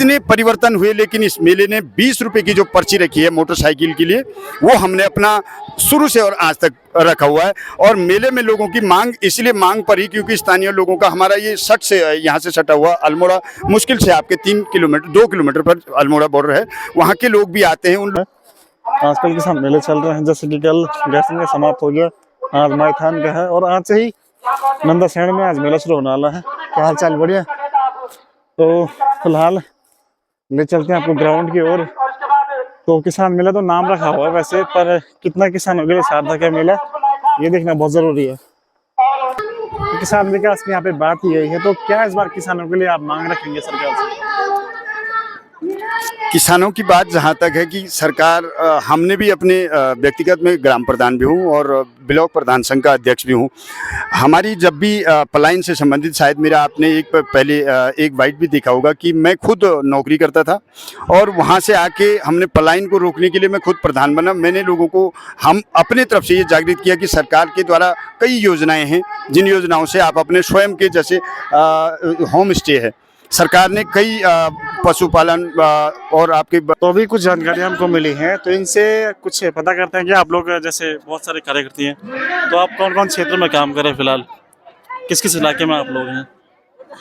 इतने परिवर्तन हुए, लेकिन इस मेले ने 20 रुपए की जो पर्ची रखी है मोटरसाइकिल के लिए, वो हमने अपना शुरू से और आज तक रखा हुआ है। और मेले में लोगों की मांग इसलिए मांग पड़ी क्योंकि स्थानीय लोगों का, हमारा ये सट से यहाँ से सटा हुआ अल्मोड़ा, मुश्किल से आपके 2 किलोमीटर पर अल्मोड़ा बॉर्डर है, वहाँ के लोग भी आते हैं। उन आजकल किसान मेले चल रहे हैं, जैसे कि कल गैसिंग का समाप्त हो गया, आज माईथान का है और आज से ही नंदा शहर में आज मेला शुरू होने वाला है। क्या हाल चाल? बढ़िया। तो फिलहाल ले चलते हैं आपको ग्राउंड की ओर। तो किसान मेला तो नाम रखा हुआ है वैसे, पर कितना किसानों के लिए सार्थक है मेला, ये देखना बहुत जरूरी है। किसान विकास की यहाँ पे बात ही यही है, तो क्या इस बार किसानों के लिए आप मांग रखेंगे सरकार से? किसानों की बात जहाँ तक है कि सरकार, हमने भी अपने व्यक्तिगत में ग्राम प्रधान भी हूँ और ब्लॉक प्रधान संघ का अध्यक्ष भी हूँ। हमारी जब भी पलायन से संबंधित, शायद मेरा आपने पहले एक वाइट भी देखा होगा कि मैं खुद नौकरी करता था और वहाँ से आके हमने पलायन को रोकने के लिए मैं खुद प्रधान बना। मैंने लोगों को, हम अपने तरफ से ये जागृत किया कि सरकार के द्वारा कई योजनाएँ हैं, जिन योजनाओं से आप अपने स्वयं के, जैसे होम स्टे है, सरकार ने कई पशुपालन और आपके तो भी कुछ जानकारी हमको मिली है, तो इनसे कुछ पता करते हैं कि आप लोग जैसे बहुत सारे कार्यकर्ती हैं, तो आप कौन कौन क्षेत्र में काम कर रहे हैं फिलहाल, किस किस इलाके में आप लोग हैं?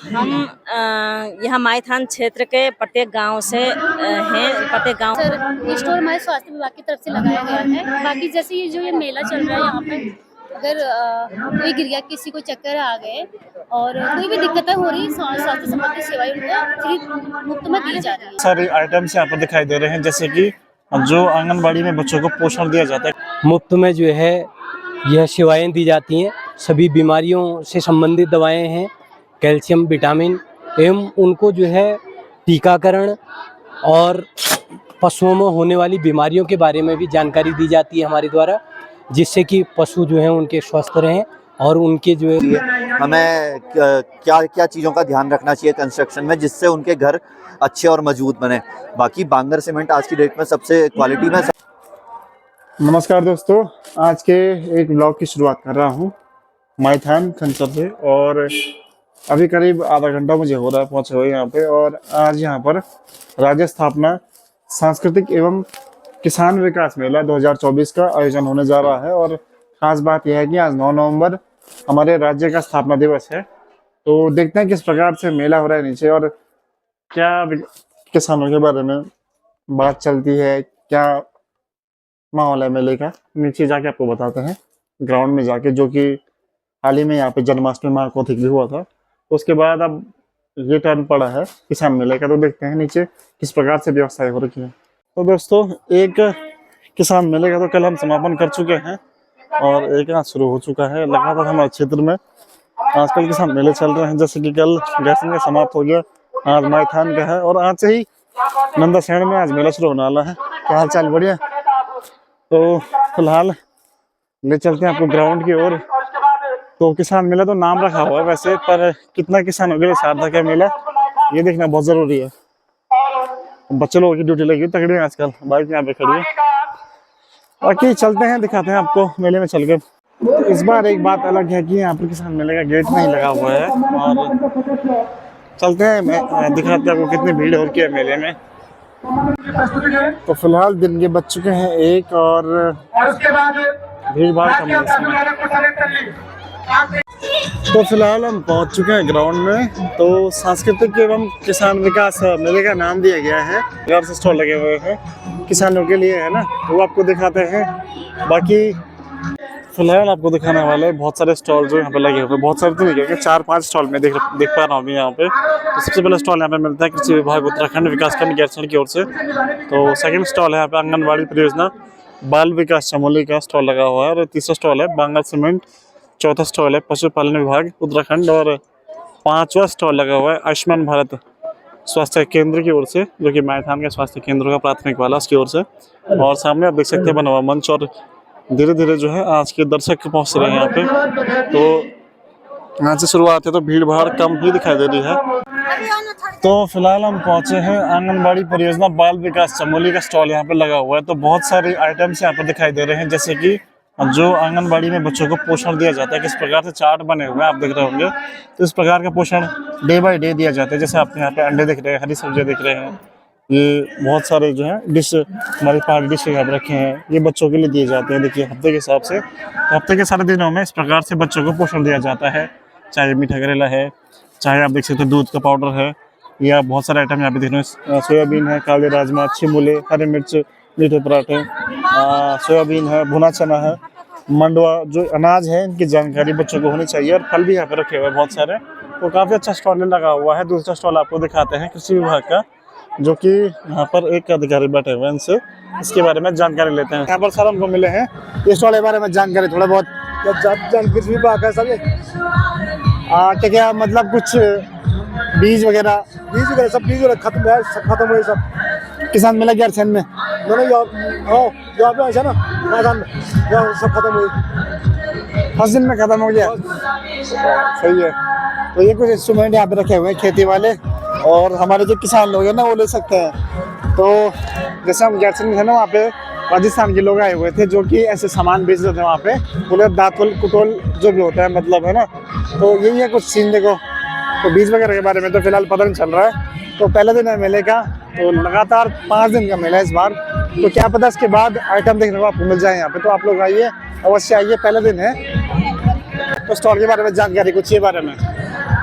हम यहाँ माईथान क्षेत्र के प्रत्येक गांव से हैं। प्रत्येक गांव सर, स्टोर हमारे स्वास्थ्य विभाग की तरफ से लगाया गया है। बाकी जैसे ये मेला चल रहा है, यहाँ पे अगर कोई गिर गया, किसी को चक्कर आ गए और कोई भी दिक्कतें हो रही, स्वास्थ्य संबंधी सेवाएं उनको फ्री मुफ्त में दी जा रही है। सारे आइटम्स यहाँ पर दिखाई दे रहे हैं, जैसे कि जो आंगनबाड़ी में बच्चों को पोषण दिया जाता है, मुफ्त में जो है यह सेवाएं दी जाती हैं। सभी बीमारियों से संबंधित दवाएं हैं, कैल्शियम, विटामिन एवं उनको जो है टीकाकरण और पशुओं में होने वाली बीमारियों के बारे में भी जानकारी दी जाती है हमारे द्वारा, जिससे कि पशु जो हैं उनके स्वस्थ रहें और उनके जो है हमें क्या क्या चीज़ों का ध्यान रखना चाहिए कंस्ट्रक्शन में, जिससे उनके घर अच्छे और मजबूत बने। बाकी बांगर सीमेंट आज की डेट में सबसे क्वालिटी में। नमस्कार दोस्तों, आज के एक ब्लॉग की शुरुआत कर रहा हूँ माईथान खंचर से, और अभी करीब आधा घंटा मुझे हो रहा है पहुँचे हुए यहाँ पे। और आज यहाँ पर राज्य स्थापना सांस्कृतिक एवं किसान विकास मेला 2024 का आयोजन होने जा रहा है। और खास बात यह है कि आज 9 नवंबर हमारे राज्य का स्थापना दिवस है। तो देखते हैं किस प्रकार से मेला हो रहा है नीचे, और क्या किसानों के बारे में बात चलती है, क्या माहौल है मेले का, नीचे जाके आपको बताते हैं ग्राउंड में जाके, जो कि हाल ही में यहाँ पे जन्माष्टमी महाकौथिक भी हुआ था। तो उसके बाद अब ये टर्न पड़ा है किसान मेले का, तो देखते हैं नीचे किस प्रकार से व्यवस्थाएं हो रखी है। तो दोस्तों, एक किसान मेले का तो कल हम समापन कर चुके हैं और एक आज शुरू हो चुका है लगातार हमारे क्षेत्र में। आजकल किसान मेले चल रहे हैं, जैसे कि कल गैसिंग का समाप्त हो गया, आज माईथान का है और आज से ही नंदा शहर में आज मेला शुरू होने वाला है। क्या हाल चाल? बढ़िया। तो फिलहाल ले चलते हैं आपको ग्राउंड की ओर। तो किसान मेला तो नाम रखा हुआ है वैसे, पर कितना किसानों के लिए सार्थक है मेला, ये देखना बहुत जरूरी है। बच्चे लोगों की ड्यूटी लगी तगड़ी है आजकल, बाइक यहाँ पे खड़ी है। बाकी चलते हैं, दिखाते हैं आपको मेले में चल के। तो इस बार एक बात अलग है कि यहाँ पर किसान मेले का गेट नहीं लगा हुआ है, और चलते हैं, दिखाते हैं आपको कितनी भीड़ हो रही है मेले में। तो फिलहाल दिन के बज चुके हैं 1 और भीड़ भाड़ कम है। तो फिलहाल हम पहुंच चुके हैं ग्राउंड में। तो सांस्कृतिक एवं किसान विकास मेले का नाम दिया गया है, घर से स्टॉल लगे हुए हैं किसानों के लिए, है ना, तो वो आपको दिखाते हैं। बाकी फिलहाल आपको दिखाने वाले बहुत सारे स्टॉल जो यहाँ पे लगे हुए, बहुत सारे तो नहीं कहेंगे, 4-5 स्टॉल में देख पा रहा हूँ अभी यहाँ पे। तो सबसे पहले स्टॉल यहाँ पे मिलता है कृषि विभाग उत्तराखंड विकासखंड गैरसैंण की ओर से। तो सेकंड स्टॉल है यहाँ पे आंगनबाड़ी परियोजना बाल विकास चमोली का स्टॉल लगा हुआ है, और तीसरा स्टॉल है बांगर सीमेंट, चौथा स्टॉल है पशुपालन विभाग उत्तराखंड, और 5वां स्टॉल लगा हुआ है आयुष्मान भारत स्वास्थ्य केंद्र की ओर से, जो कि माईथान के स्वास्थ्य केंद्र का प्राथमिक वाला उसकी ओर से। और सामने आप देख सकते हैं बना हुआ मंच, और धीरे धीरे जो है आज के दर्शक पहुंच रहे हैं यहाँ पे। तो यहाँ से शुरुआत है तो भीड़ भाड़ कम ही दिखाई दे रही है। तो फिलहाल हम पहुंचे हैं आंगनबाड़ी परियोजना बाल विकास चमोली का स्टॉल यहाँ पे लगा हुआ है। तो बहुत सारे आइटम्स यहाँ पर दिखाई दे रहे हैं, जैसे कि जो आंगनबाड़ी में बच्चों को पोषण दिया जाता है, किस प्रकार से चार्ट बने हुए हैं आप देख रहे होंगे, तो इस प्रकार का पोषण डे बाय डे दिया जाता है। जैसे आपके यहाँ पे अंडे दिख रहे हैं, हरी सब्जियाँ दिख रहे हैं, ये बहुत सारे जो है डिश हमारी पहाड़ी डिश यहाँ पे रखे हैं, ये बच्चों के लिए दिए जाते हैं। देखिए हफ्ते के हिसाब से, हफ्ते के सारे दिनों में इस प्रकार से बच्चों को पोषण दिया जाता है। चाहे मीठा करेला है, चाहे आप देख सकते हैं दूध का पाउडर है, या बहुत सारे आइटम यहाँ पे देख रहे हैं। सोयाबीन है, काले राजमा, छिमुले, हरी मिर्च, मीठे पराठे, सोयाबीन है, भुना चना है, मंडवा, जो अनाज है इनकी जानकारी बच्चों को होनी चाहिए। और फल भी यहाँ पे रखे हुए हैं बहुत सारे, तो काफ़ी अच्छा स्टॉल लगा हुआ है। दूसरा स्टॉल आपको दिखाते हैं कृषि विभाग का, जो कि यहाँ पर एक अधिकारी बैठे हुए हैं, इनसे इसके बारे में जानकारी लेते हैं। यहाँ पर सर हमको मिले हैं इस स्टॉल के बारे में जानकारी थोड़ा बहुत। कृषि विभाग है सर, क्या मतलब कुछ बीज वगैरह सब बीज खत्म है, सब खत्म हुए, सब किसान मिला गया अरसेन में दोनों यहाँ पे ऐसा ना मैदान में सब खत्म हुई, 10 दिन में खत्म हो गया। सही है। तो ये कुछ इंस्ट्रूमेंट यहाँ पे रखे हुए हैं खेती वाले, और हमारे जो किसान लोग हैं ना वो ले सकते हैं। तो जैसे हम गैरसैंण है ना, वहाँ पे राजस्थान के लोग आए हुए थे जो कि ऐसे सामान बेच रहे थे वहाँ पे, बोले दातुल कुटोल जो भी होता है मतलब है ना, तो यही है कुछ सीन। देखो तो बीज वगैरह के बारे में तो फिलहाल पता नहीं चल रहा है। तो पहले दिन है मेले का, तो लगातार 5 दिन का मेला है इस बार, तो क्या पता इसके बाद आइटम देखने को आपको मिल जाए यहाँ पे। तो आप लोग आइए, अवश्य आइए, पहले दिन है। तो स्टॉल के बारे में जानकारी कुछ ये बारे में।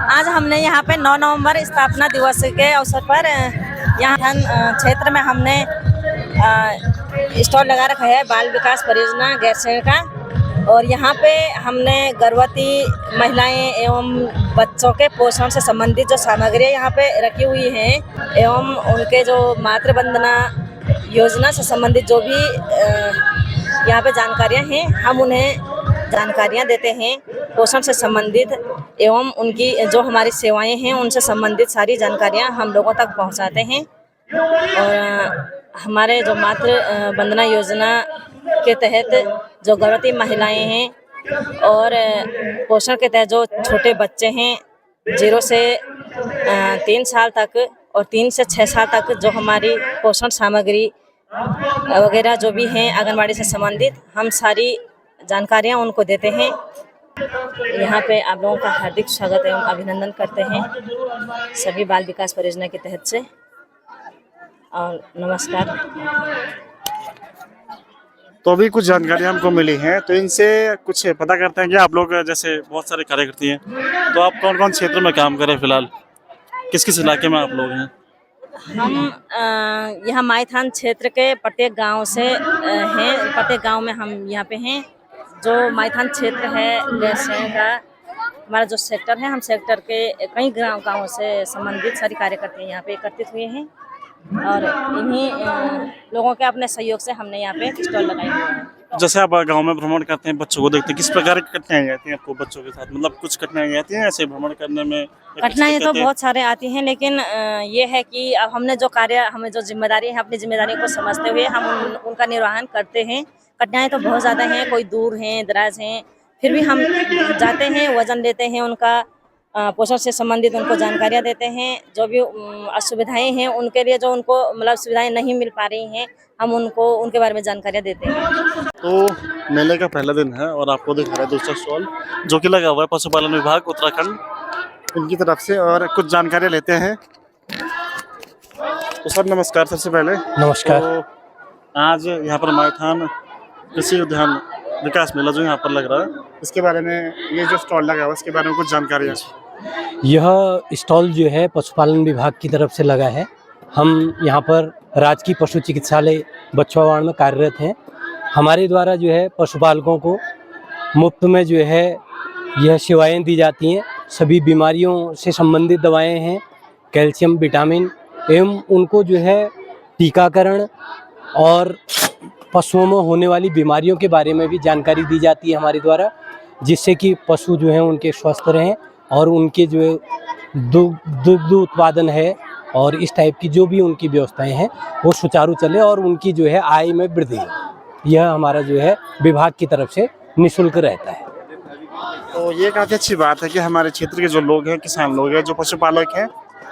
आज हमने यहाँ पे 9 नवंबर स्थापना दिवस के अवसर पर यहाँ क्षेत्र में हमने स्टॉल लगा रखा है बाल विकास परियोजना गैरसैंण का। और यहाँ पे हमने गर्भवती महिलाएं एवं बच्चों के पोषण से संबंधित जो सामग्रियाँ यहाँ पे रखी हुई हैं, एवं उनके जो मातृ वंदना योजना से संबंधित जो भी यहाँ पे जानकारियाँ हैं, हम उन्हें जानकारियाँ देते हैं पोषण से संबंधित, एवं उनकी जो हमारी सेवाएं हैं उनसे संबंधित सारी जानकारियाँ हम लोगों तक पहुँचाते हैं। और हमारे जो मातृ वंदना योजना के तहत जो गर्भवती महिलाएं हैं और पोषण के तहत जो छोटे बच्चे हैं 0 से 3 साल तक और 3 से 6 साल तक, जो हमारी पोषण सामग्री वगैरह जो भी हैं आंगनबाड़ी से संबंधित, हम सारी जानकारियां उनको देते हैं। यहाँ पे आप लोगों का हार्दिक स्वागत एवं अभिनंदन करते हैं सभी बाल विकास परियोजना के तहत से, और नमस्कार। तो अभी कुछ जानकारी हमको मिली है, तो इनसे कुछ पता करते हैं कि आप लोग जैसे बहुत सारे कार्यकर्ती हैं, तो आप कौन कौन क्षेत्र में काम कर रहे हैं फिलहाल, किस किस इलाके में आप लोग हैं? हम यहाँ माईथान क्षेत्र के प्रत्येक गांव से हैं, प्रत्येक गांव में हम यहाँ पे हैं। जो माईथान क्षेत्र है गैरसैंण का, हमारा जो सेक्टर है, हम सेक्टर के कई गाँवों से संबंधित सारी कार्यकर्ते यहाँ पे एकत्रित हुए हैं, और इन्हीं लोगों के अपने सहयोग से हमने यहाँ पे स्टॉल लगाए हुए हैं। जैसे आप गांव में भ्रमण करते हैं, बच्चों को देखते हैं, किस प्रकार की कठिनाइयाँ आती हैं आपको बच्चों के साथ, मतलब कुछ कठिनाइयाँ आती हैं ऐसे भ्रमण करने में? कठिनाइयाँ तो बहुत सारे आती हैं, लेकिन ये है कि अब हमने जो कार्य, हमें जो जिम्मेदारी है, अपनी जिम्मेदारी को समझते हुए हम उनका निर्वहन करते हैं। कठिनाइयाँ तो बहुत ज़्यादा हैं, कोई दूर हैं, दराज हैं, फिर भी हम जाते हैं, वजन लेते हैं उनका, पोषण से संबंधित उनको जानकारियाँ देते हैं। जो भी असुविधाएं हैं उनके लिए, जो उनको मतलब सुविधाएं नहीं मिल पा रही हैं, हम उनको उनके बारे में जानकारियाँ देते हैं। तो मेले का पहला दिन है और आपको दिखा रहा है दूसरा स्टॉल जो कि लगा हुआ है पशुपालन विभाग उत्तराखंड, इनकी तरफ से, और कुछ जानकारियाँ लेते हैं। तो सर नमस्कार, सबसे पहले नमस्कार। तो आज यहाँ पर माईथान कृषि उद्यान विकास मेला जो यहाँ पर लग रहा है, इसके बारे में, ये जो स्टॉल लगा हुआ है इसके बारे में कुछ जानकारियाँ। यह स्टॉल जो है पशुपालन विभाग की तरफ से लगा है। हम यहाँ पर राजकीय पशु चिकित्सालय बछवावाड़ में कार्यरत हैं। हमारे द्वारा जो है पशुपालकों को मुफ्त में जो है यह सेवाएं दी जाती हैं। सभी बीमारियों से संबंधित दवाएं हैं, कैल्शियम, विटामिन, एवं उनको जो है टीकाकरण और पशुओं में होने वाली बीमारियों के बारे में भी जानकारी दी जाती है हमारे द्वारा, जिससे कि पशु जो हैं उनके स्वस्थ रहें और उनके जो है दुग्ध उत्पादन है और इस टाइप की जो भी उनकी व्यवस्थाएं हैं वो सुचारू चले और उनकी जो है आय में वृद्धि हो। यह हमारा जो है विभाग की तरफ से निःशुल्क रहता है। तो ये काफ़ी अच्छी बात है कि हमारे क्षेत्र के जो लोग हैं, किसान लोग हैं, जो पशुपालक हैं,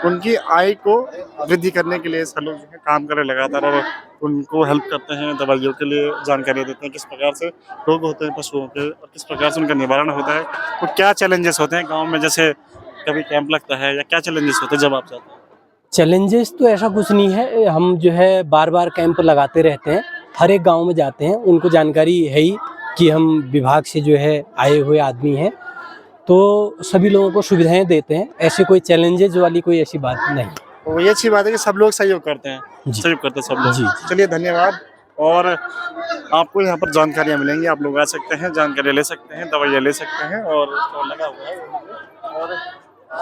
उनकी आय को वृद्धि करने के लिए सब लोग जो है काम कर रहे लगातार और उनको हेल्प करते हैं, दवाइयों के लिए जानकारी देते हैं, किस प्रकार से रोग होते हैं पशुओं के और किस प्रकार से उनका निवारण होता है। तो क्या चैलेंजेस होते हैं गाँव में, जैसे कभी कैंप लगता है या क्या चैलेंजेस होते हैं जब आप जाते हैं? चैलेंजेस तो ऐसा कुछ नहीं है, हम जो है बार बार कैंप लगाते रहते हैं, हर एक गांव में जाते हैं, उनको जानकारी है ही कि हम विभाग से जो है आए हुए आदमी हैं, तो सभी लोगों को सुविधाएं देते हैं, ऐसे कोई चैलेंजेस वाली कोई ऐसी बात नहीं। तो ये अच्छी बात है कि सब लोग सहयोग करते हैं, जी। सहयोग करते हैं सब लोग। जी। चलिए धन्यवाद। और आपको यहाँ पर जानकारियाँ मिलेंगी, आप लोग आ सकते हैं, जानकारी ले सकते हैं, दवाइयाँ ले सकते हैं और स्टॉल लगा हुआ है और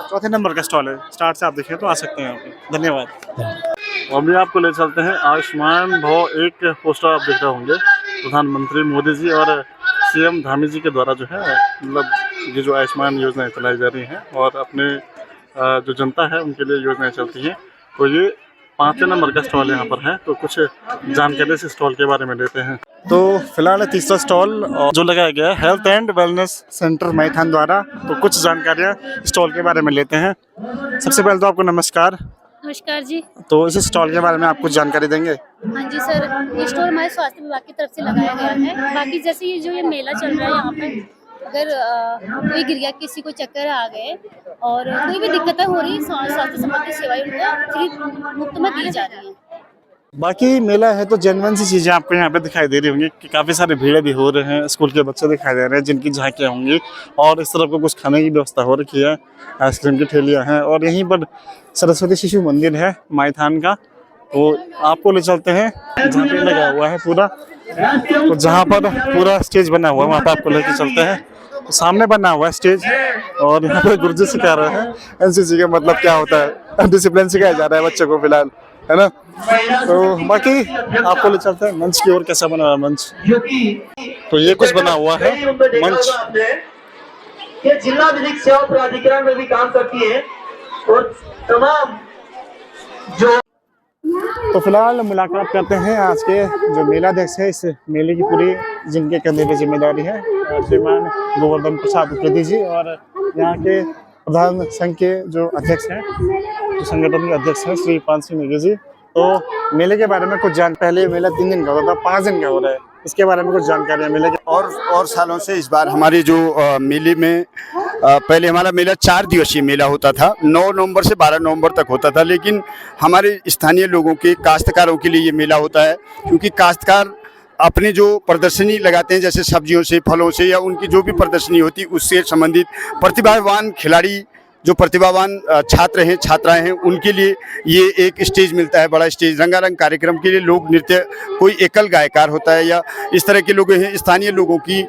चौथे नंबर का स्टॉल है, स्टार्ट से आप देखें तो आ सकते हैं यहाँ पे। धन्यवाद। और भी आपको ले चलते हैं आयुष्मान भव, एक पोस्टर आप देख रहे होंगे, प्रधानमंत्री मोदी जी और सीएम धामी जी के द्वारा जो है मतलब ये जो आयुष्मान योजनाएं चलाई जा रही हैं और अपने जो जनता है उनके लिए योजनाएं चलती हैं। तो ये 5वें नंबर का स्टॉल यहाँ पर है, तो कुछ जानकारी इस स्टॉल के बारे में लेते हैं। तो फिलहाल तीसरा स्टॉल जो लगाया गया है health and wellness centre Maithon द्वारा, तो कुछ जानकारियाँ स्टॉल के बारे में लेते हैं। सबसे पहले तो आपको नमस्कार। नमस्कार जी। तो इस स्टॉल के बारे में आप कुछ जानकारी देंगे? हाँ जी सर, ये स्टोर हमारे स्वास्थ्य विभाग की तरफ से लगाया गया है। बाकी जैसे ये जो ये मेला चल रहा है यहाँ पे, अगर कोई गिर गया, किसी को चक्कर आ गए और कोई भी दिक्कतें हो रही, स्वास्थ्य संबंधी सेवाएं उनको फ्री मुफ्त में दी जा रही हैं। बाकी मेला है तो जेन्युइन सी चीज़ें आपको यहाँ पे दिखाई दे रही होंगी कि काफ़ी सारे भीड़ भी हो रहे हैं, स्कूल के बच्चे दिखाई दे रहे हैं जिनकी झांकियाँ होंगी और इस तरफ को कुछ खाने की व्यवस्था हो रखी है, आइसक्रीम की ठेलियाँ हैं और यहीं पर सरस्वती शिशु मंदिर है मायथान का, तो आपको ले चलते हैं जहाँ पे लगा हुआ है पूरा, तो जहाँ पर पूरा स्टेज बना हुआ है वहाँ पर आपको लेके चलते हैं। तो सामने बना हुआ है स्टेज और यहाँ पे गुरुजी सिखा रहे हैं एनसीसी का मतलब क्या होता है, डिसिप्लिन सिखाया जा रहा है बच्चों को फिलहाल, है ना। तो बाकी आपको ले चलते हैं मंच की ओर, कैसा बना हुआ है मंच। तो ये कुछ बना हुआ है मंच, ये जिला विधिक सेवा प्राधिकरण में भी काम करती है और तमाम जो। तो फिलहाल मुलाकात करते हैं आज के जो मेलाध्यक्ष है, इस मेले की पूरी जिनके कंधे पे जिम्मेदारी है, श्रीमान गोवर्धन प्रसाद उप्रेती जी, और यहाँ के प्रधान संघ के जो अध्यक्ष हैं, जो संगठन के अध्यक्ष हैं, श्री पान सिंह नेगी जी। तो मेले के बारे में कुछ पहले मेला 3 दिन का होता था, 5 दिन का हो रहा है, इसके बारे में कुछ जानकारियाँ मिलेगी। और सालों से इस बार हमारे जो मेले में पहले हमारा मेला 4 दिवसीय मेला होता था, 9 नवंबर से 12 नवंबर तक होता था, लेकिन हमारे स्थानीय लोगों के काश्तकारों के लिए ये मेला होता है, क्योंकि काश्तकार अपने जो प्रदर्शनी लगाते हैं, जैसे सब्जियों से, फलों से, या उनकी जो भी प्रदर्शनी होती है उससे संबंधित प्रतिभावान खिलाड़ी, जो प्रतिभावान छात्र हैं, छात्राएं हैं, उनके लिए ये एक स्टेज मिलता है, बड़ा स्टेज, रंगारंग कार्यक्रम के लिए। लोक नृत्य, कोई एकल गायकार होता है या इस तरह के लोग हैं, स्थानीय लोगों की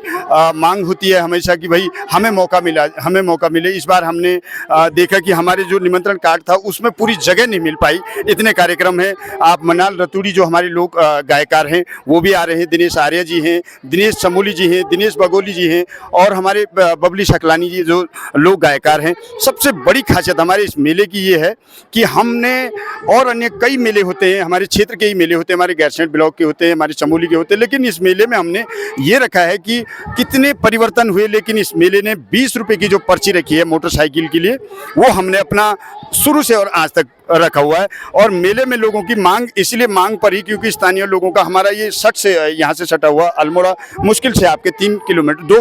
मांग होती है हमेशा कि भाई हमें मौका मिले। इस बार हमने देखा कि हमारे जो निमंत्रण कार्ड था उसमें पूरी जगह नहीं मिल पाई, इतने कार्यक्रम हैं। आप मनाल रतूड़ी जो हमारे लोग गायकार हैं वो भी आ रहे हैं, दिनेश आर्य जी हैं, दिनेश चमोली जी हैं, दिनेश बगोली जी हैं, और हमारे बबली शकलानी जी जो लोग गायकार हैं। सबसे बड़ी खासियत हमारे इस मेले की ये है कि हमने, और अन्य कई मेले होते हैं, हमारे क्षेत्र के ही मेले होते हैं, हमारे गैरसैंण ब्लॉक के होते हैं, हमारे चमोली के होते हैं, लेकिन इस मेले में हमने ये रखा है कि कितने परिवर्तन हुए, लेकिन इस मेले ने 20 रुपये की जो पर्ची रखी है मोटरसाइकिल के लिए, वो हमने अपना शुरू से और आज तक रखा हुआ है। और मेले में लोगों की मांग, इसलिए मांग पर ही क्योंकि स्थानीय लोगों का, हमारा ये सट से यहाँ से सटा हुआ अल्मोड़ा, मुश्किल से आपके 2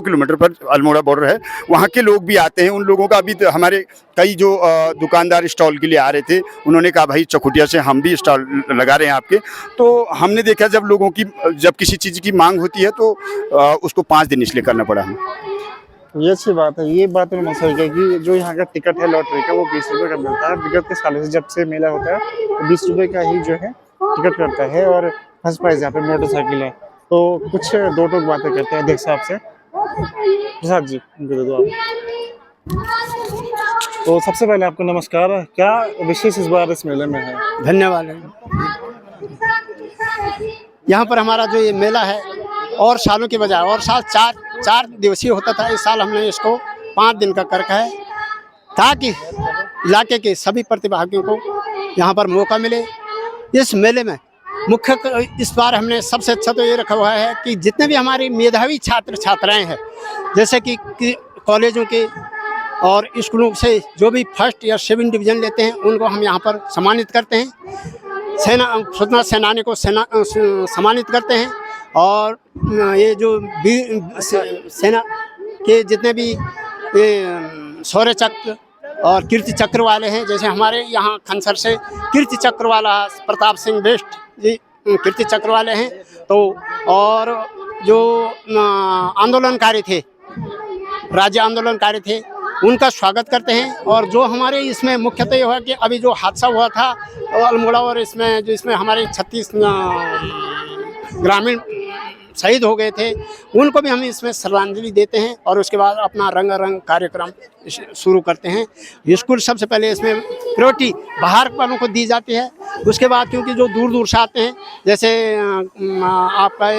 किलोमीटर पर अल्मोड़ा बॉर्डर है, वहाँ के लोग भी आते हैं। उन लोगों का अभी हमारे कई जो दुकानदार स्टॉल के लिए आ रहे थे, उन्होंने कहा भाई चकुटिया से हम भी स्टॉल लगा रहे हैं आपके। तो हमने देखा जब लोगों की, जब किसी चीज़ की मांग होती है तो उसको 5 दिन इसलिए करना पड़ा हमें। ये अच्छी बात है। ये बात मैंने सही कही कि जो यहाँ का टिकट है लॉटरी का, वो 20 रुपये का मिलता है। विगत के सालों से जब से मेला होता है तो 20 रुपये का ही जो है टिकट करता है, और फर्स्ट प्राइज यहाँ पे मोटरसाइकिल है। तो कुछ 2 टोक बातें करते हैं अध्यक्ष साहब से। प्रसाद जी, उनको दे दो आप। तो सबसे पहले आपको नमस्कार। क्या विशेष इस बार इस मेले में है? धन्यवाद। यहाँ पर हमारा जो ये मेला है और सालों की बजाय, और साल 4 दिवसीय होता था, इस साल हमने इसको 5 दिन का कर रखा है, ताकि इलाके के सभी प्रतिभागियों को यहाँ पर मौका मिले। इस मेले में मुख्य इस बार हमने सबसे अच्छा तो ये रखा हुआ है कि जितने भी हमारे मेधावी छात्र छात्राएं हैं, जैसे कि कॉलेजों के और स्कूलों से जो भी फर्स्ट या सेकंड डिवीज़न लेते हैं उनको हम यहाँ पर सम्मानित करते हैं। स्वतंत्रता सेनानी को सम्मानित करते हैं। और ये जो सेना के जितने भी ये शौर्य चक्र और कीर्ति चक्र वाले हैं, जैसे हमारे यहाँ खनसर से कीर्ति चक्र वाला प्रताप सिंह बेस्ट जी कीर्ति चक्र वाले हैं। तो और जो आंदोलनकारी थे, राज्य आंदोलनकारी थे, उनका स्वागत करते हैं। और जो हमारे इसमें मुख्यतः ये हुआ कि अभी जो हादसा हुआ था अल्मोड़ा और इसमें हमारे 36 ग्रामीण शहीद हो गए थे, उनको भी हम इसमें श्रद्धांजलि देते हैं। और उसके बाद अपना रंगारंग कार्यक्रम शुरू करते हैं। स्कूल सबसे पहले इसमें प्रायोरिटी बाहर वालों को दी जाती है। उसके बाद क्योंकि जो दूर दूर से आते हैं, जैसे आपका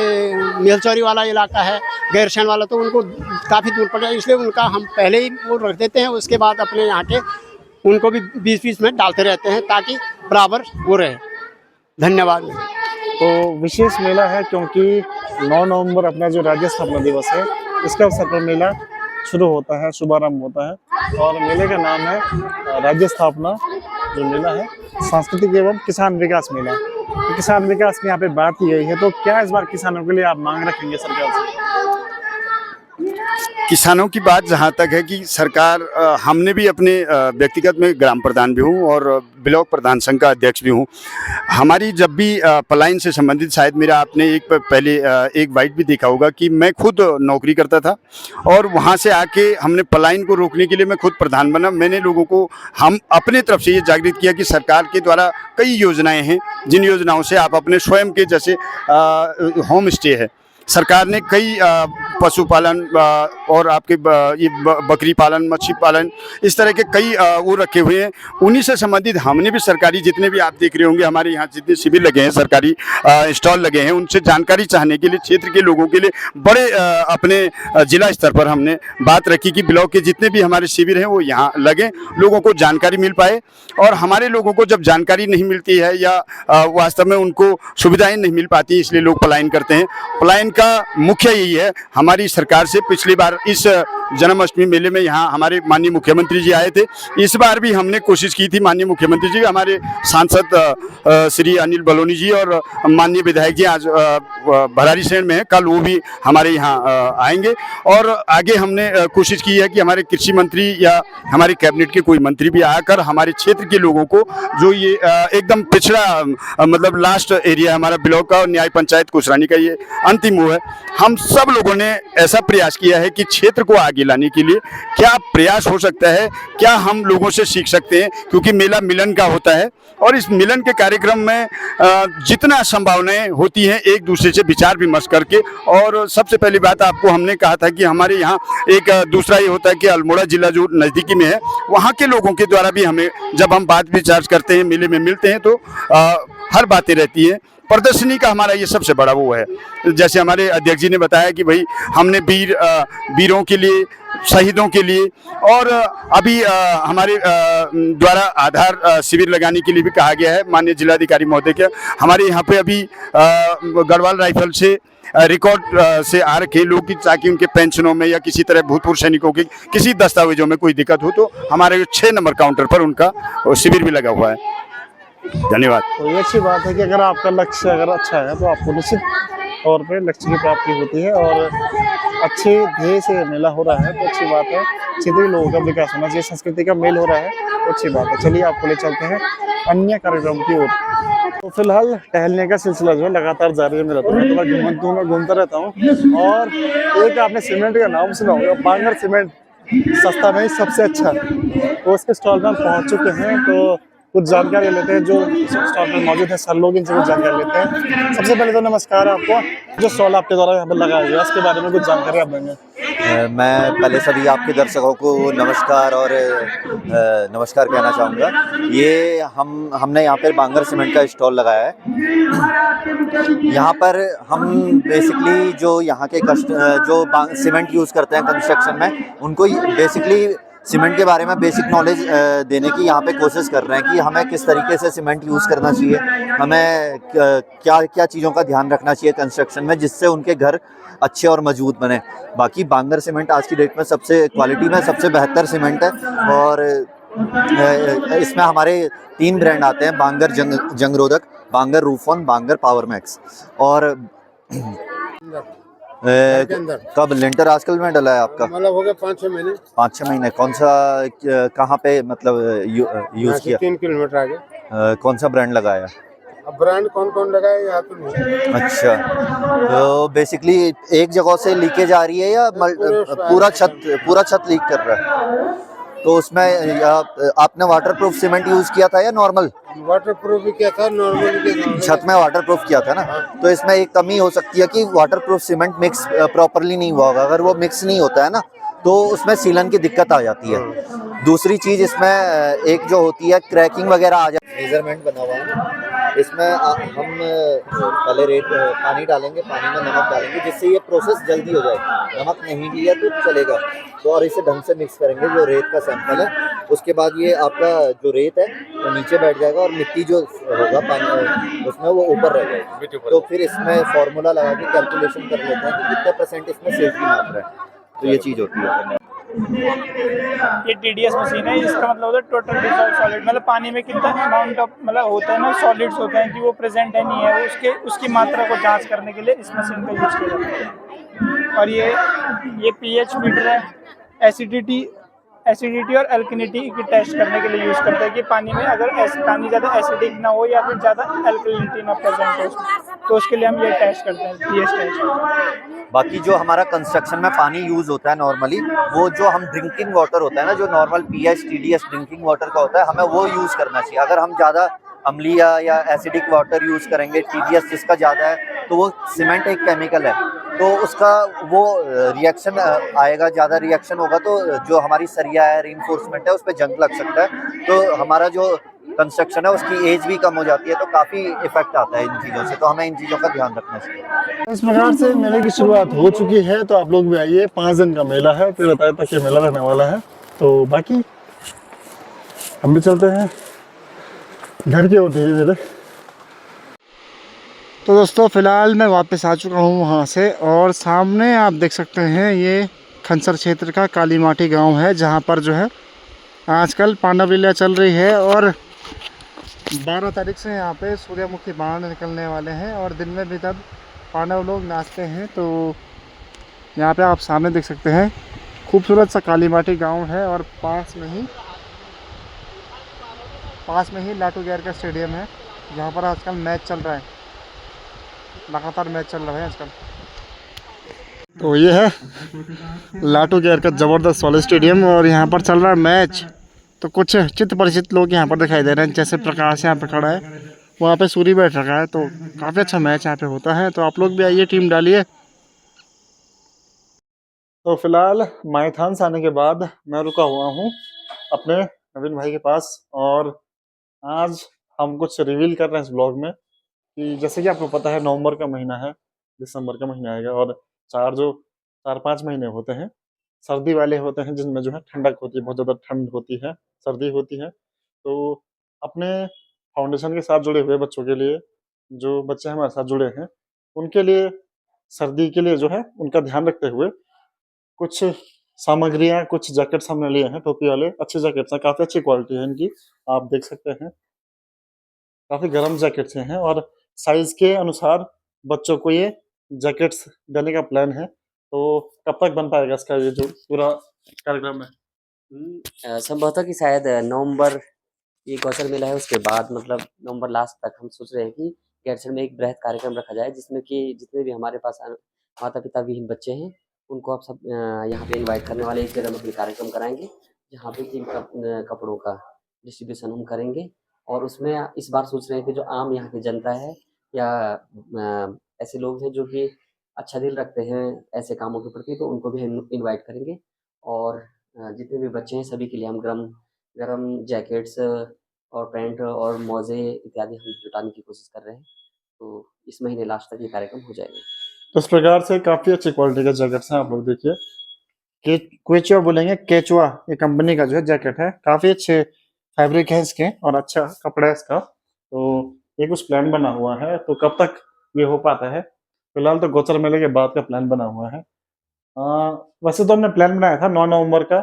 मेलचौरी वाला इलाका है, गैरसैंण वाला, तो उनको काफ़ी दूर पड़ जाए, इसलिए उनका हम पहले ही वो रख देते हैं। उसके बाद अपने यहाँ के उनको भी बीच में डालते रहते हैं ताकि बराबर वो रहे। धन्यवाद। तो विशेष मेला है क्योंकि 9 नवंबर अपना जो राज्य स्थापना दिवस है, इसके अवसर पर मेला शुरू होता है, शुभारंभ होता है। और मेले का नाम है राज्य स्थापना जो मेला है, सांस्कृतिक एवं किसान विकास मेला। तो किसान विकास में यहाँ पे बात की गई है, तो क्या इस बार किसानों के लिए आप मांग रखेंगे सरकार से? किसानों की बात जहाँ तक है कि सरकार, हमने भी अपने व्यक्तिगत में ग्राम प्रधान भी हूँ और ब्लॉक प्रधान संघ का अध्यक्ष भी हूँ। हमारी जब भी पलायन से संबंधित, शायद मेरा आपने पहले एक वाइट भी देखा होगा कि मैं खुद नौकरी करता था और वहाँ से आके हमने पलायन को रोकने के लिए मैं खुद प्रधान बना। मैंने लोगों को हम अपने तरफ से ये जागृत किया कि सरकार के द्वारा कई योजनाएं हैं, जिन योजनाओं से आप अपने स्वयं के, जैसे होम स्टे है, सरकार ने कई पशुपालन और आपके ये बकरी पालन, मच्छी पालन, इस तरह के कई वो रखे हुए हैं। उन्हीं से संबंधित हमने भी सरकारी, जितने भी आप देख रहे होंगे हमारे यहाँ जितने शिविर लगे हैं, सरकारी स्टॉल लगे हैं, उनसे जानकारी चाहने के लिए क्षेत्र के लोगों के लिए बड़े अपने जिला स्तर पर हमने बात रखी कि ब्लॉक के जितने भी हमारे शिविर हैं वो यहाँ लगे, लोगों को जानकारी मिल पाए। और हमारे लोगों को जब जानकारी नहीं मिलती है या वास्तव में उनको सुविधाएँ नहीं मिल पाती, इसलिए लोग पलायन करते हैं। पलायन का मुख्य यही है, हमारी सरकार से पिछली बार इस जन्माष्टमी मेले में यहाँ हमारे माननीय मुख्यमंत्री जी आए थे। इस बार भी हमने कोशिश की थी, माननीय मुख्यमंत्री जी, हमारे सांसद श्री अनिल बलूनी जी और माननीय विधायक जी आज भरारीसैंण में हैं, कल वो भी हमारे यहाँ आएंगे। और आगे हमने कोशिश की है कि हमारे कृषि मंत्री या हमारे कैबिनेट के कोई मंत्री भी आकर हमारे क्षेत्र के लोगों को, जो ये एकदम पिछड़ा मतलब लास्ट एरिया हमारा ब्लॉक का और न्याय पंचायत कुसरानी का ये अंतिम वो है, हम सब लोगों ने ऐसा प्रयास किया है कि क्षेत्र को आगे लाने के लिए क्या प्रयास हो सकता है, क्या हम लोगों से सीख सकते हैं, क्योंकि मेला मिलन का होता है। और इस मिलन के कार्यक्रम में जितना संभावनाएं होती हैं, एक दूसरे से विचार विमर्श करके। और सबसे पहली बात आपको हमने कहा था कि हमारे यहाँ एक दूसरा ये होता है कि अल्मोड़ा जिला जो नज़दीकी में है, वहाँ के लोगों के द्वारा भी हमें जब हम बात विचार करते हैं, मेले में मिलते हैं, तो हर बातें रहती हैं। प्रदर्शनी का हमारा ये सबसे बड़ा वो है, जैसे हमारे अध्यक्ष जी ने बताया कि भाई हमने वीरों के लिए, शहीदों के लिए, और अभी हमारे द्वारा आधार शिविर लगाने के लिए भी कहा गया है माननीय जिलाधिकारी महोदय के। हमारे यहाँ पे अभी गढ़वाल राइफल से रिकॉर्ड से आ रखे लोग की, ताकि उनके पेंशनों में या किसी तरह भूतपूर्व सैनिकों के किसी दस्तावेजों में कोई दिक्कत हो तो हमारे 6 नंबर काउंटर पर उनका शिविर भी लगा हुआ है। धन्यवाद। तो ये अच्छी बात है कि अगर आपका लक्ष्य अगर अच्छा है तो आपको निश्चित तौर पे लक्ष्य की प्राप्ति होती है। और अच्छे ध्येय से मेला हो रहा है तो अच्छी बात है, क्षेत्रीय लोगों का विकास होना चाहिए, संस्कृति का मेल हो रहा है तो अच्छी बात है। चलिए आपको ले चलते हैं अन्य कार्यक्रम की ओर। तो फिलहाल टहलने का सिलसिला जो है लगातार जारी है मेरा, तो मैं थोड़ा घूमता रहता हूँ। और एक आपने सीमेंट का नाम सुना होगा, बांगर सीमेंट, सस्ता नहीं सबसे अच्छा, तो उसके स्टॉल पर पहुँच चुके हैं। तो कुछ जानकारी लेते हैं जो स्टॉल पर मौजूद है, सर लोग इनसे कुछ जानकारी लेते हैं। सबसे पहले तो नमस्कार आपको, जो स्टॉल आपके द्वारा यहाँ पर लगाया गया इसके बारे में कुछ जानकारी आप देंगे? मैं पहले सभी आपके दर्शकों को नमस्कार और नमस्कार कहना चाहूँगा। ये हमने यहाँ पर बांगर सीमेंट का स्टॉल लगाया है। यहाँ पर हम बेसिकली जो यहाँ के जो सीमेंट यूज़ करते हैं कंस्ट्रक्शन में, उनको बेसिकली सीमेंट के बारे में बेसिक नॉलेज देने की यहाँ पे कोशिश कर रहे हैं कि हमें किस तरीके से सीमेंट यूज़ करना चाहिए, हमें क्या क्या चीज़ों का ध्यान रखना चाहिए कंस्ट्रक्शन में, जिससे उनके घर अच्छे और मजबूत बने। बाकी बांगर सीमेंट आज की डेट में सबसे क्वालिटी में सबसे बेहतर सीमेंट है, और इसमें हमारे 3 ब्रांड आते हैं, बांगर जंगरोधक, बांगर रूफॉन, बांगर पावर मैक्स। और कब लिंटर आजकल में डला है आपका? मतलब हो गया 5-6 महीने। 5-6 महीने। कौन सा कहाँ पे मतलब यूज किया? 3 किलोमीटर आगे। कौन सा ब्रांड लगाया? अब ब्रांड कौन कौन लगाया यहाँ तो नहीं। अच्छा, तो बेसिकली एक जगह से लीकेज आ रही है या पूरा छत लीक कर रहा है? तो उसमें आपने वाटरप्रूफ सीमेंट यूज किया था या नॉर्मल? वाटरप्रूफ भी किया था, नॉर्मल भी किया था। छत में वाटरप्रूफ किया था ना, तो इसमें एक कमी हो सकती है कि वाटरप्रूफ सीमेंट मिक्स प्रॉपर्ली नहीं हुआ होगा। अगर वो मिक्स नहीं होता है ना, तो उसमें सीलन की दिक्कत आ जाती है। दूसरी चीज इसमें एक जो होती है क्रैकिंग वगैरह आ जाती है। मेजरमेंट बना हुआ है इसमें, हम पहले पानी डालेंगे, पानी में नमक डालेंगे, जिससे ये प्रोसेस जल्दी हो जाए। नमक नहीं दिया तो चलेगा, तो और इसे ढंग से मिक्स करेंगे। जो रेत का सैंपल है, उसके बाद ये आपका जो रेत है वो नीचे बैठ जाएगा, और मिट्टी जो होगा पानी उसमें वो ऊपर रह जाएगी। तो फिर इसमें फॉर्मूला लगा के कैलकुलेशन कर लेते हैं कि कितने % इसमें सेफ की मात्रा है, तो ये चीज़ होती है। ये TDS मशीन है, इसका मतलब होता है टोटल डिसॉल्व सॉलिड, मतलब पानी में कितना अमाउंट ऑफ मतलब होता है ना, सॉलिड्स होते हैं कि वो प्रेजेंट है नहीं है, उसकी मात्रा को जांच करने के लिए इस मशीन का यूज़ किया जाता है। और ये pH मीटर है, एसिडिटी और एल्कलिनिटी की टेस्ट करने के लिए यूज़ करते हैं कि पानी में अगर पानी ज़्यादा एसिडिक ना हो या फिर ज़्यादा एल्कलिनिटी ना प्रेजेंट हो, तो उसके लिए हम ये टेस्ट करते हैं, pH टेस्ट। बाकी जो हमारा कंस्ट्रक्शन में पानी यूज होता है नॉर्मली, वो जो हम ड्रिंकिंग वाटर होता है ना, जो normal pH TDS drinking water का होता है, हमें वो यूज़ करना चाहिए। अगर हम ज़्यादा अम्लीय या एसिडिक वाटर यूज़ करेंगे, TDS जिसका ज़्यादा है, तो वो सीमेंट एक केमिकल है, तो उसका वो रिएक्शन आएगा, ज़्यादा रिएक्शन होगा तो जो हमारी सरिया है, रीइंफोर्समेंट है, उस पर जंग लग सकता है। तो हमारा जो कंस्ट्रक्शन है उसकी एज भी कम हो जाती है, तो काफ़ी इफेक्ट आता है इन चीज़ों से, तो हमें इन चीज़ों का ध्यान रखना चाहिए। इस प्रकार से मेले की शुरुआत हो चुकी है, तो आप लोग भी आइए। 5 दिन का मेला है, 13 तारीख तक ये मेला रहने वाला है। तो बाकी हम भी चलते हैं घर की ओर धीरे धीरे। तो दोस्तों फिलहाल मैं वापस आ चुका हूँ वहाँ से, और सामने आप देख सकते हैं ये खनसर क्षेत्र का काली माटी गाँव है, जहाँ पर जो है आजकल पांडव लीला चल रही है। और 12 तारीख से यहाँ पे सूर्यमुखी बाण निकलने वाले हैं, और दिन में भी तब पांडव लोग नाचते हैं। तो यहाँ पे आप सामने देख सकते हैं खूबसूरत सा काली माटी गाँव है, और पास में ही लाटू गैर का स्टेडियम है, जहाँ पर आजकल मैच चल रहा है, लगातार मैच चल रहा है आजकल। तो ये है लाटू गैर का ज़बरदस्त वाला स्टेडियम, और यहाँ पर चल रहा है मैच। तो कुछ चित्त परिचित लोग यहाँ पर दिखाई दे रहे हैं, जैसे प्रकाश यहाँ पर खड़ा है, वहाँ पे सूर्य बैठ रखा है। तो काफ़ी अच्छा मैच यहाँ पे होता है, तो आप लोग भी आइए, टीम डालिए। तो फिलहाल माइथान से आने के बाद मैं रुका हुआ हूँ अपने नवीन भाई के पास, और आज हम कुछ रिवील कर रहे हैं इस ब्लॉग में कि जैसे कि आपको पता है नवंबर का महीना है, दिसंबर का महीना आएगा, और 4-5 महीने होते हैं सर्दी वाले होते हैं, जिनमें जो है ठंडक होती है, बहुत ज़्यादा ठंड होती है, सर्दी होती है। तो अपने फाउंडेशन के साथ जुड़े हुए बच्चों के लिए, जो बच्चे हमारे साथ जुड़े हैं, उनके लिए सर्दी के लिए जो है उनका ध्यान रखते हुए कुछ सामग्रियाँ, कुछ जैकेट्स हमने लिए हैं, टोपी वाले अच्छे जैकेट्स हैं, काफ़ी अच्छी क्वालिटी है इनकी, आप देख सकते हैं, काफ़ी गर्म जैकेट्स हैं। और साइज़ के अनुसार बच्चों को ये जैकेट्स देने का प्लान है। तो कब तक बन पाएगा इसका ये जो पूरा कार्यक्रम है? संभवतः कि शायद नवंबर, ये कौशल मेला है उसके बाद, मतलब नवंबर लास्ट तक हम सोच रहे हैं कि गैरसैंण में एक बृहद कार्यक्रम रखा जाए, जिसमें कि जितने भी हमारे पास माता पिता विहीन बच्चे हैं, उनको आप सब यहाँ पे इनवाइट करने वाले, एक जगह हम अपने कार्यक्रम कराएंगे, जहाँ पे कि कपड़ों का डिस्ट्रीब्यूशन हम करेंगे। और उसमें इस बार सोच रहे हैं कि जो आम यहाँ की जनता है, या ऐसे लोग हैं जो कि अच्छा दिल रखते हैं ऐसे कामों के प्रति, तो उनको भी हम इनवाइट करेंगे। और जितने भी बच्चे हैं सभी के लिए हम गरम जैकेट्स और पैंट और मोजे इत्यादि हम जुटाने की कोशिश कर रहे हैं। तो इस महीने लास्ट तक ये कार्यक्रम हो जाएगा। तो इस प्रकार से काफ़ी अच्छी क्वालिटी के जैकेट्स हैं, आप लोग देखिए क्वेचुआ बोलेंगे, केचुआ ये कंपनी का जो है जैकेट है। काफी अच्छे फैब्रिक है इसके और अच्छा कपड़ा है इसका। तो ये कुछ प्लान बना हुआ है, तो कब तक ये हो पाता है, फिलहाल तो गोचर मेले के बाद का प्लान बना हुआ है। वैसे तो हमने प्लान बनाया था 9 नवंबर का,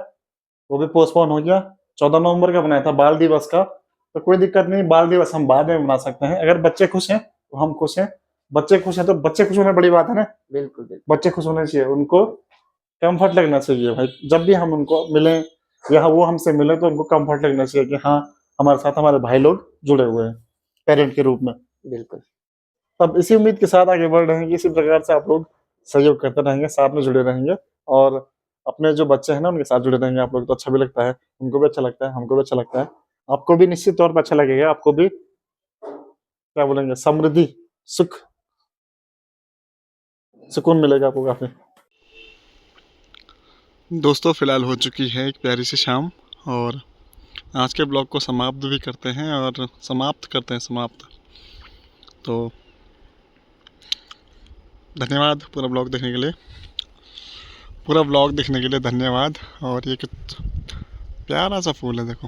वो भी पोस्टपोन हो गया। 14 नवंबर का बनाया था बाल दिवस का, तो कोई दिक्कत नहीं, बाल दिवस हम बाद में बना सकते हैं। अगर बच्चे खुश हैं तो हम खुश हैं, बच्चे खुश हैं तो बच्चे खुश होना बड़ी बात है ना। बिल्कुल बिल्कुल। बच्चे खुश होने चाहिए, उनको कंफर्ट लगना चाहिए भाई। जब भी हम उनको मिले या वो हमसे मिले तो उनको कंफर्ट लगना चाहिए कि हाँ हमारे साथ हमारे भाई लोग जुड़े हुए हैं पेरेंट के रूप में। बिल्कुल। तब इसी उम्मीद के साथ आगे बढ़ रहे हैं कि इसी प्रकार से आप लोग सहयोग करते रहेंगे, साथ में जुड़े रहेंगे और अपने जो बच्चे हैं ना उनके साथ जुड़े रहेंगे आप लोग, तो अच्छा भी लगता है, उनको भी अच्छा लगता है, हमको भी अच्छा लगता है, आपको भी निश्चित तौर पर अच्छा लगेगा। आपको भी क्या बोलेंगे, समृद्धि, सुख, सुकून मिलेगा आपको काफी। दोस्तों फिलहाल हो चुकी है एक प्यारी सी शाम और आज के ब्लॉग को समाप्त भी करते हैं और समाप्त। तो धन्यवाद पूरा ब्लॉग देखने के लिए धन्यवाद। और ये कितना प्यारा सा फूल है देखो।